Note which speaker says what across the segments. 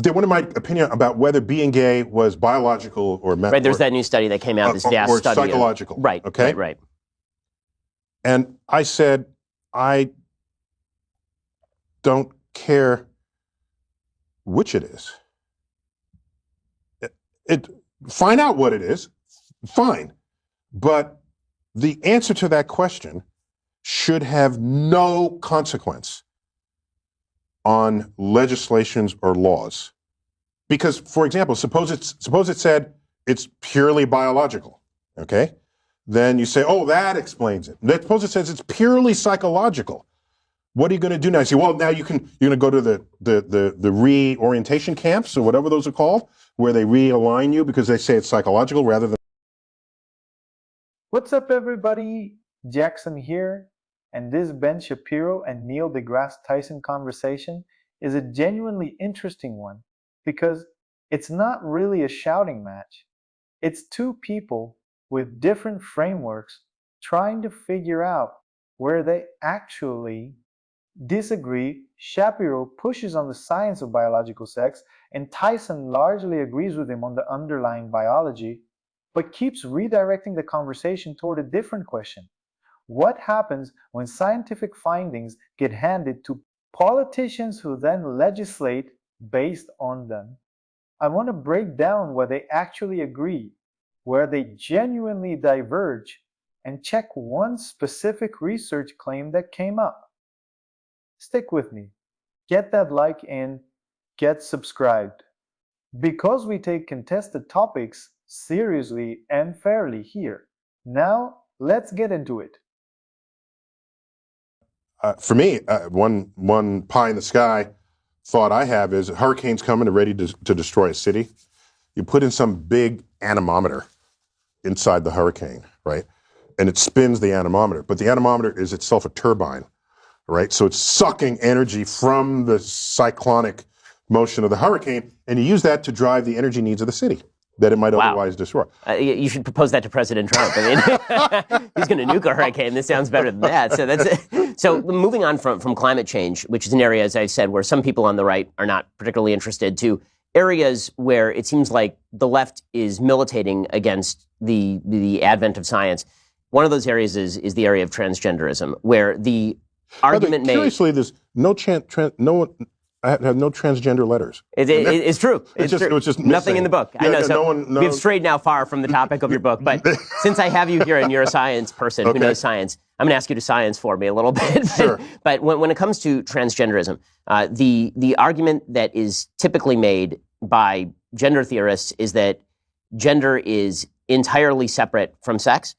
Speaker 1: they wanted my opinion about whether being gay was biological or mental.
Speaker 2: Right, there's that new study that came out, this vast
Speaker 1: or
Speaker 2: study.
Speaker 1: Psychological.
Speaker 2: Right,
Speaker 1: okay?
Speaker 2: Right.
Speaker 1: And I said, I don't care which it is. Find out what it is, fine. But the answer to that question should have no consequence on legislations or laws. Because, for example, suppose it said it's purely biological, okay? Then you say, oh, that explains it. Suppose it says it's purely psychological. What are you going to do now? You say, well, now you're going to go to the reorientation camps or whatever those are called, where they realign you because they say it's psychological rather than.
Speaker 3: What's up, everybody? Jackson here, and this Ben Shapiro and Neil deGrasse Tyson conversation is a genuinely interesting one because it's not really a shouting match. It's two people with different frameworks trying to figure out where they actually disagree. Shapiro pushes on the science of biological sex, and Tyson largely agrees with him on the underlying biology, but keeps redirecting the conversation toward a different question. What happens when scientific findings get handed to politicians who then legislate based on them? I want to break down where they actually agree, where they genuinely diverge, and check one specific research claim that came up. Stick with me. Get that like and get subscribed. Because we take contested topics seriously and fairly here. Now, let's get into it.
Speaker 1: For me, one pie in the sky thought I have is a hurricane's coming and ready to destroy a city. You put in some big anemometer inside the hurricane, right? And it spins the anemometer, but the anemometer is itself a turbine, right? So it's sucking energy from the cyclonic motion of the hurricane, and you use that to drive the energy needs of the city that it might otherwise destroy.
Speaker 2: You should propose that to President Trump. I mean, he's going to nuke a hurricane. This sounds better than that. So that's it. So moving on from climate change, which is an area, as I said, where some people on the right are not particularly interested, to areas where it seems like the left is militating against the advent of science. One of those areas is the area of transgenderism, where the argument made.
Speaker 1: Curiously, there's I have no transgender letters.
Speaker 2: It's true.
Speaker 1: It was just
Speaker 2: nothing in the book.
Speaker 1: Yeah,
Speaker 2: I know. So we've strayed now far from the topic of your book, but since I have you here and you're a science person who knows science, I'm going to ask you to science for me a little bit.
Speaker 1: Sure.
Speaker 2: But when it comes to transgenderism, the argument that is typically made by gender theorists is that gender is entirely separate from sex.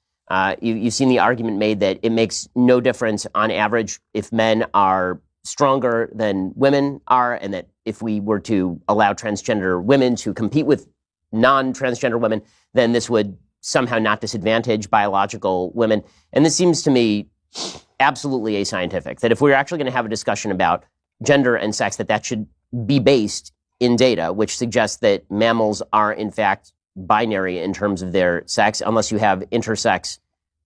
Speaker 2: You've seen the argument made that it makes no difference on average if men are stronger than women are, and that if we were to allow transgender women to compete with non-transgender women, then this would somehow not disadvantage biological women. And this seems to me absolutely ascientific, that if we're actually going to have a discussion about gender and sex, that should be based in data, which suggests that mammals are in fact binary in terms of their sex, unless you have intersex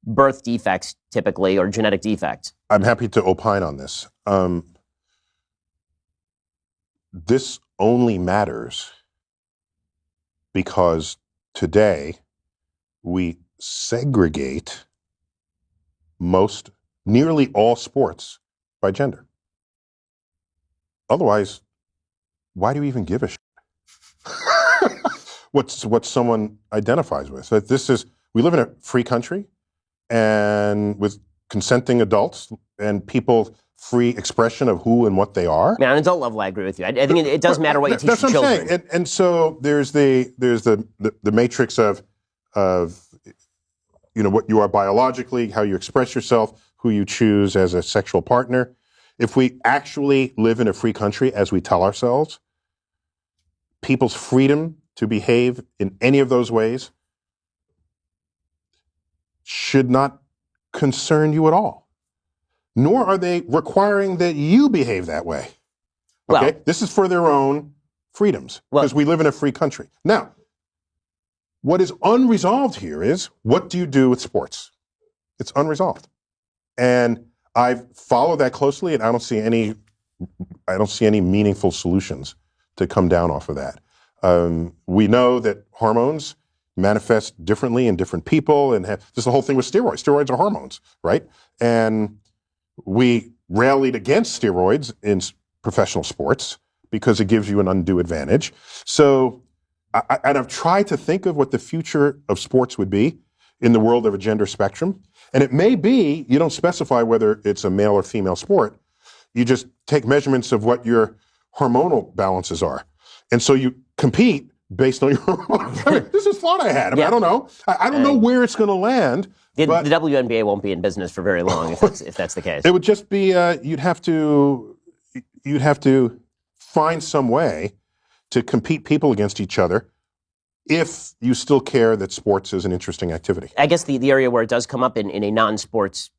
Speaker 2: birth defects typically, or genetic defects.
Speaker 1: I'm happy to opine on this. This only matters because today we segregate nearly all sports by gender. Otherwise, why do you even give a shit what someone identifies with? We live in a free country, and with consenting adults and people free expression of who and what they are.
Speaker 2: Man, on adult level, I agree with you. I think it doesn't matter what you teach
Speaker 1: That's what
Speaker 2: children.
Speaker 1: I'm saying. And so there's the matrix of what you are biologically, how you express yourself, who you choose as a sexual partner. If we actually live in a free country, as we tell ourselves, people's freedom to behave in any of those ways should not concern you at all. Nor are they requiring that you behave that way. Okay?
Speaker 2: Well,
Speaker 1: this is for their own freedoms, because we live in a free country. Now, what is unresolved here is, what do you do with sports? It's unresolved. And I've followed that closely, and I don't see any meaningful solutions to come down off of that. We know that hormones manifest differently in different people, and there's the whole thing with steroids. Steroids are hormones, right? And we rallied against steroids in professional sports because it gives you an undue advantage. So, and I've tried to think of what the future of sports would be in the world of a gender spectrum. And it may be, you don't specify whether it's a male or female sport. You just take measurements of what your hormonal balances are. And so you compete based on your hormones. This is thought I had. I mean, I don't know. I don't know where it's going to land.
Speaker 2: The WNBA won't be in business for very long if that's the case.
Speaker 1: It would just be, you'd have to find some way to compete people against each other if you still care that sports is an interesting activity.
Speaker 2: I guess the area where it does come up in a non-sports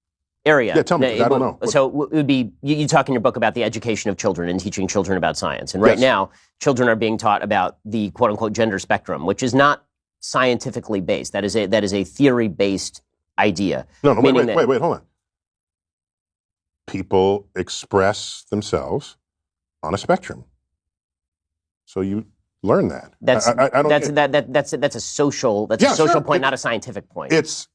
Speaker 2: area.
Speaker 1: Yeah, tell me, I don't know.
Speaker 2: So it would be, you talk in your book about the education of children and teaching children about science. And right now, children are being taught about the quote-unquote gender spectrum, which is not scientifically based. That is a theory-based idea.
Speaker 1: No, wait, hold on. People express themselves on a spectrum. So you learn that.
Speaker 2: That's a social point, not a scientific point.
Speaker 1: It's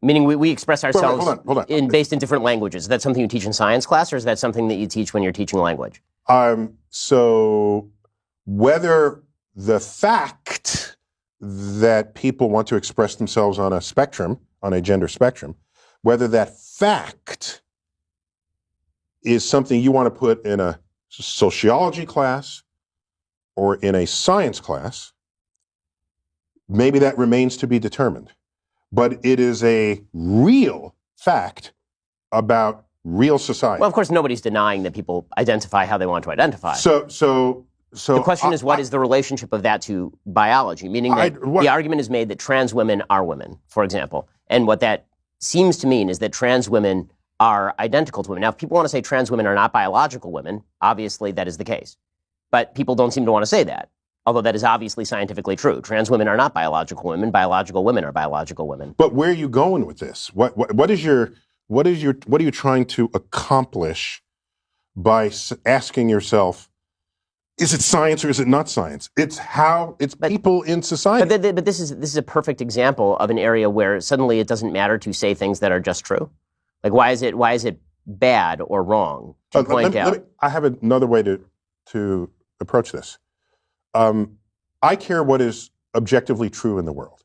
Speaker 2: meaning we express ourselves
Speaker 1: hold on.
Speaker 2: Based in different languages. Is that something you teach in science class, or is that something that you teach when you're teaching a language?
Speaker 1: So whether the fact that people want to express themselves on a spectrum, on a gender spectrum, whether that fact is something you want to put in a sociology class or in a science class, maybe that remains to be determined. But it is a real fact about real society.
Speaker 2: Well, of course, nobody's denying that people identify how they want to identify.
Speaker 1: So
Speaker 2: the question is, what is the relationship of that to biology? Meaning that the argument is made that trans women are women, for example. And what that seems to mean is that trans women are identical to women. Now, if people want to say trans women are not biological women, obviously that is the case. But people don't seem to want to say that, although that is obviously scientifically true. Trans women are not biological women. Biological women are biological women.
Speaker 1: But where are you going with this? What are you trying to accomplish by asking yourself, is it science or is it not science? It's people in society.
Speaker 2: But this is a perfect example of an area where suddenly it doesn't matter to say things that are just true. Like, why is it bad or wrong to point out?
Speaker 1: I have another way to approach this. I care what is objectively true in the world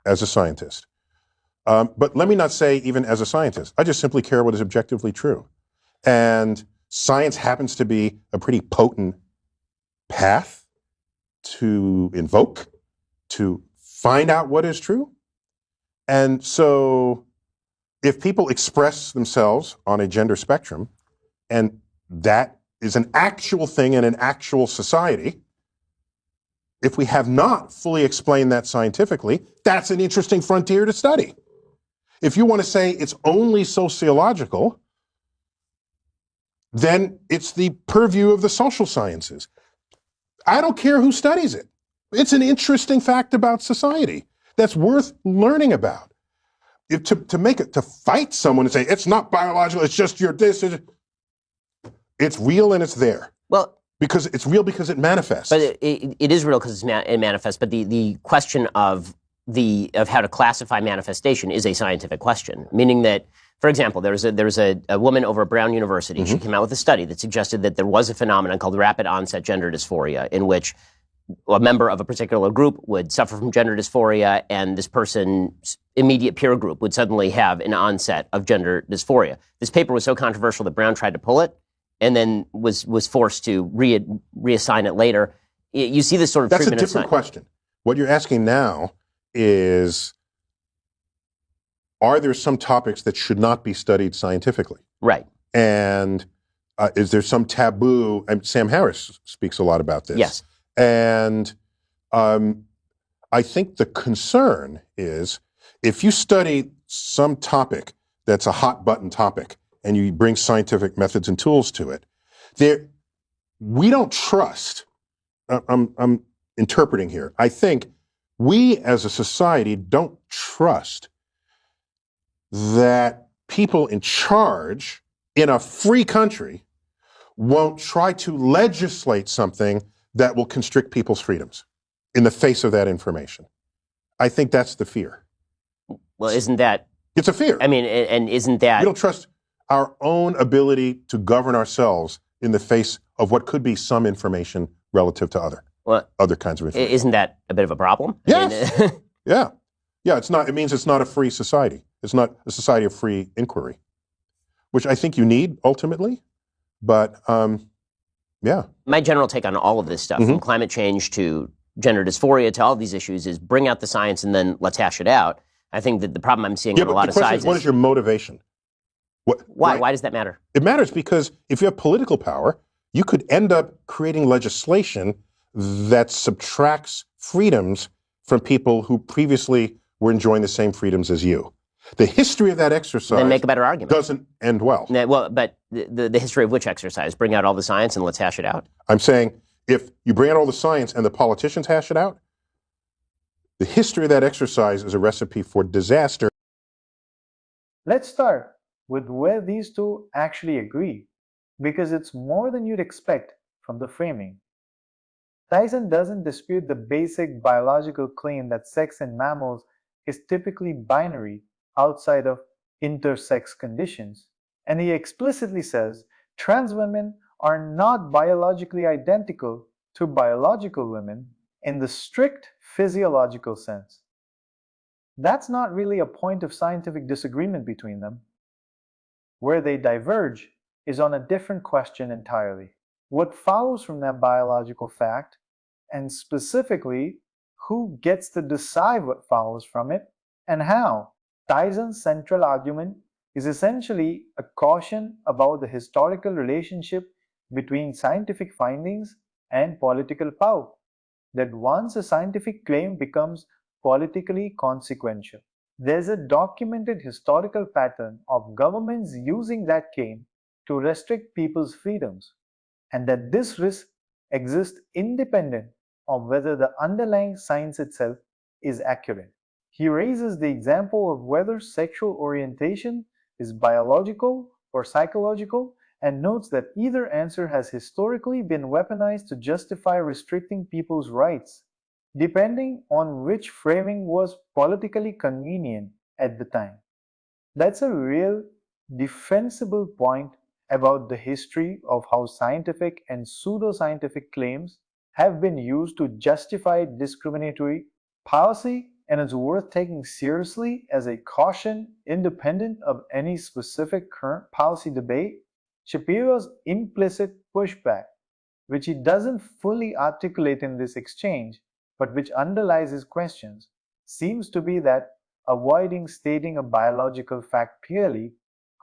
Speaker 1: as a scientist. But let me not say even as a scientist. I just simply care what is objectively true. And science happens to be a pretty potent path to invoke, to find out what is true. And so if people express themselves on a gender spectrum, and that is an actual thing in an actual society, if we have not fully explained that scientifically, that's an interesting frontier to study. If you want to say it's only sociological, then it's the purview of the social sciences. I don't care who studies it. It's an interesting fact about society that's worth learning about. To fight someone and say, it's not biological, it's just it's real and it's there.
Speaker 2: Well,
Speaker 1: because it's real because it manifests.
Speaker 2: But it is real because it manifests. But the question of how to classify manifestation is a scientific question. Meaning that, for example, there was a woman over at Brown University. Mm-hmm. She came out with a study that suggested that there was a phenomenon called rapid onset gender dysphoria, in which a member of a particular group would suffer from gender dysphoria, and this person's immediate peer group would suddenly have an onset of gender dysphoria. This paper was so controversial that Brown tried to pull it, and then was forced to reassign it later. You see this sort of treatment.
Speaker 1: That's a different question. What you're asking now is, are there some topics that should not be studied scientifically?
Speaker 2: Right.
Speaker 1: And is there some taboo? And Sam Harris speaks a lot about this.
Speaker 2: Yes.
Speaker 1: And I think the concern is, if you study some topic that's a hot button topic and you bring scientific methods and tools to it, we don't trust, I'm interpreting here, I think we as a society don't trust that people in charge in a free country won't try to legislate something that will constrict people's freedoms in the face of that information. I think that's the fear.
Speaker 2: Well, isn't that?
Speaker 1: It's a fear.
Speaker 2: I mean, and isn't that?
Speaker 1: We don't trust our own ability to govern ourselves in the face of what could be some information relative to other kinds of information.
Speaker 2: Isn't that a bit of a problem?
Speaker 1: Yes. Yeah. It's not. It means it's not a free society. It's not a society of free inquiry, which I think you need ultimately. But yeah.
Speaker 2: My general take on all of this stuff, from climate change to gender dysphoria to all of these issues, is bring out the science and then let's hash it out. I think that the problem I'm seeing on a lot of sides is,
Speaker 1: what is your motivation?
Speaker 2: Why?
Speaker 1: Right?
Speaker 2: Why does that matter?
Speaker 1: It matters because if you have political power, you could end up creating legislation that subtracts freedoms from people who previously were enjoying the same freedoms as you. The history of that exercise
Speaker 2: Then make a better argument.
Speaker 1: Doesn't end well.
Speaker 2: Well, but the history of which exercise? Bring out all the science and let's hash it out?
Speaker 1: I'm saying if you bring out all the science and the politicians hash it out, the history of that exercise is a recipe for disaster.
Speaker 3: Let's start with where these two actually agree, because it's more than you'd expect from the framing. Tyson doesn't dispute the basic biological claim that sex in mammals is typically binary outside of intersex conditions, and he explicitly says trans women are not biologically identical to biological women in the strict physiological sense. That's not really a point of scientific disagreement between them. Where they diverge is on a different question entirely. What follows from that biological fact, and specifically, who gets to decide what follows from it, and how. Tyson's central argument is essentially a caution about the historical relationship between scientific findings and political power, that once a scientific claim becomes politically consequential, there's a documented historical pattern of governments using that claim to restrict people's freedoms, and that this risk exists independent of whether the underlying science itself is accurate. He raises the example of whether sexual orientation is biological or psychological, and notes that either answer has historically been weaponized to justify restricting people's rights, depending on which framing was politically convenient at the time. That's a real defensible point about the history of how scientific and pseudoscientific claims have been used to justify discriminatory policy, and it's worth taking seriously as a caution independent of any specific current policy debate. Shapiro's implicit pushback, which he doesn't fully articulate in this exchange, but which underlies his questions, seems to be that avoiding stating a biological fact clearly,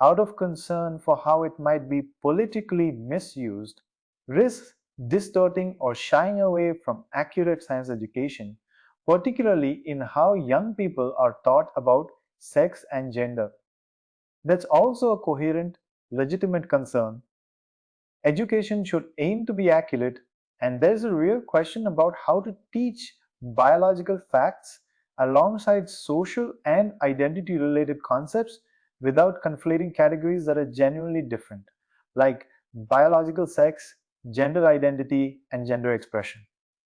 Speaker 3: out of concern for how it might be politically misused, risks distorting or shying away from accurate science education, particularly in how young people are taught about sex and gender. That's also a coherent, legitimate concern. Education should aim to be accurate, and there's a real question about how to teach biological facts alongside social and identity-related concepts without conflating categories that are genuinely different, like biological sex, gender identity, and gender expression.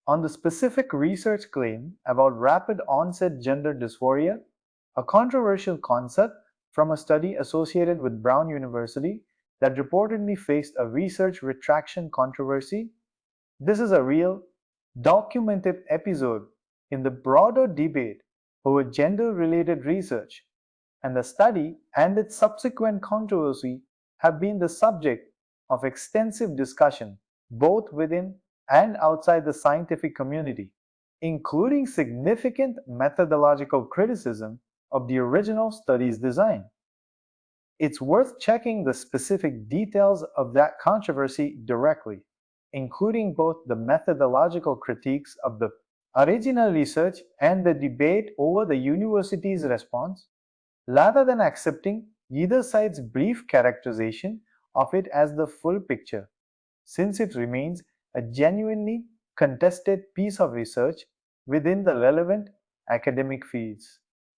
Speaker 3: On the specific research claim about rapid onset gender dysphoria, a controversial concept from a study associated with Brown University that reportedly faced a research retraction controversy, this is a real, documented episode in the broader debate over gender-related research, and the study and its subsequent controversy have been the subject of extensive discussion both within and outside the scientific community, including significant methodological criticism of the original study's design. It's worth checking the specific details of that controversy directly, including both the methodological critiques of the original research and the debate over the university's response, rather than accepting either side's brief characterization of it as the full picture, since it remains a genuinely contested piece of research within the relevant academic fields.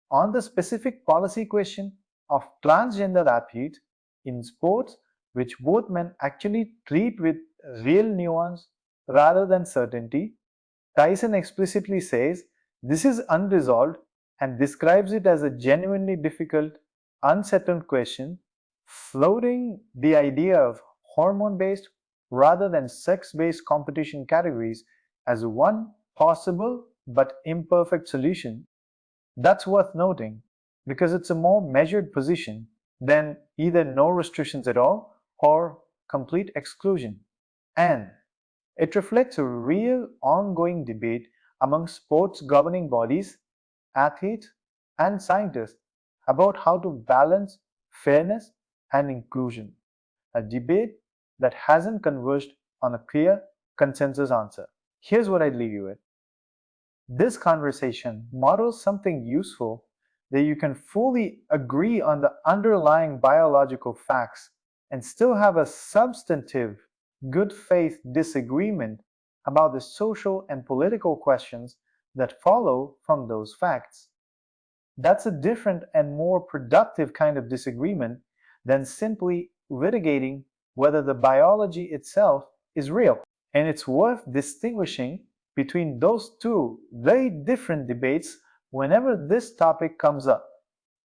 Speaker 3: On the specific policy question of transgender athletes in sports which both men actually treat with real nuance rather than certainty, Tyson explicitly says this is unresolved and describes it as a genuinely difficult, unsettled question, floating the idea of hormone-based rather than sex-based competition categories as one possible but imperfect solution. That's worth noting because it's a more measured position than either no restrictions at all or complete exclusion. And it reflects a real ongoing debate among sports governing bodies, athletes, and scientists about how to balance fairness and inclusion, a debate that hasn't converged on a clear consensus answer. Here's what I'd leave you with. This conversation models something useful that you can fully agree on the underlying biological facts and still have a substantive, good faith disagreement about the social and political questions that follow from those facts. That's a different and more productive kind of disagreement than simply litigating whether the biology itself is real. And it's worth distinguishing between those two very different debates whenever this topic comes up.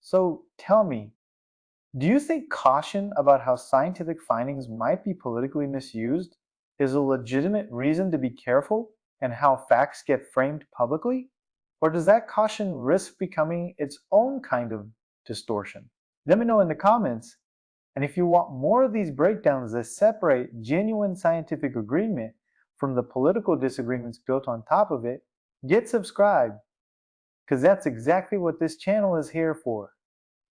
Speaker 3: So tell me, do you think caution about how scientific findings might be politically misused is a legitimate reason to be careful in how facts get framed publicly? Or does that caution risk becoming its own kind of distortion? Let me know in the comments. And if you want more of these breakdowns that separate genuine scientific agreement from the political disagreements built on top of it, get subscribed, because that's exactly what this channel is here for.